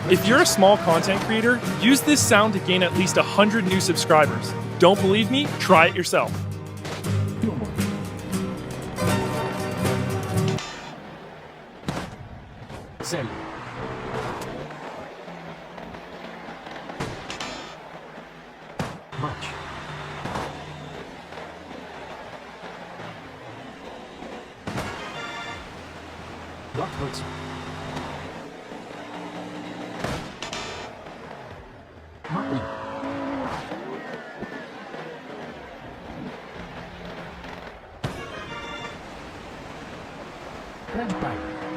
If you're a small content creator, use this sound to gain at least 100 new subscribers. Don't believe me? Try it yourself. Send. Much. Blockpunkts. Martin. Grandpai.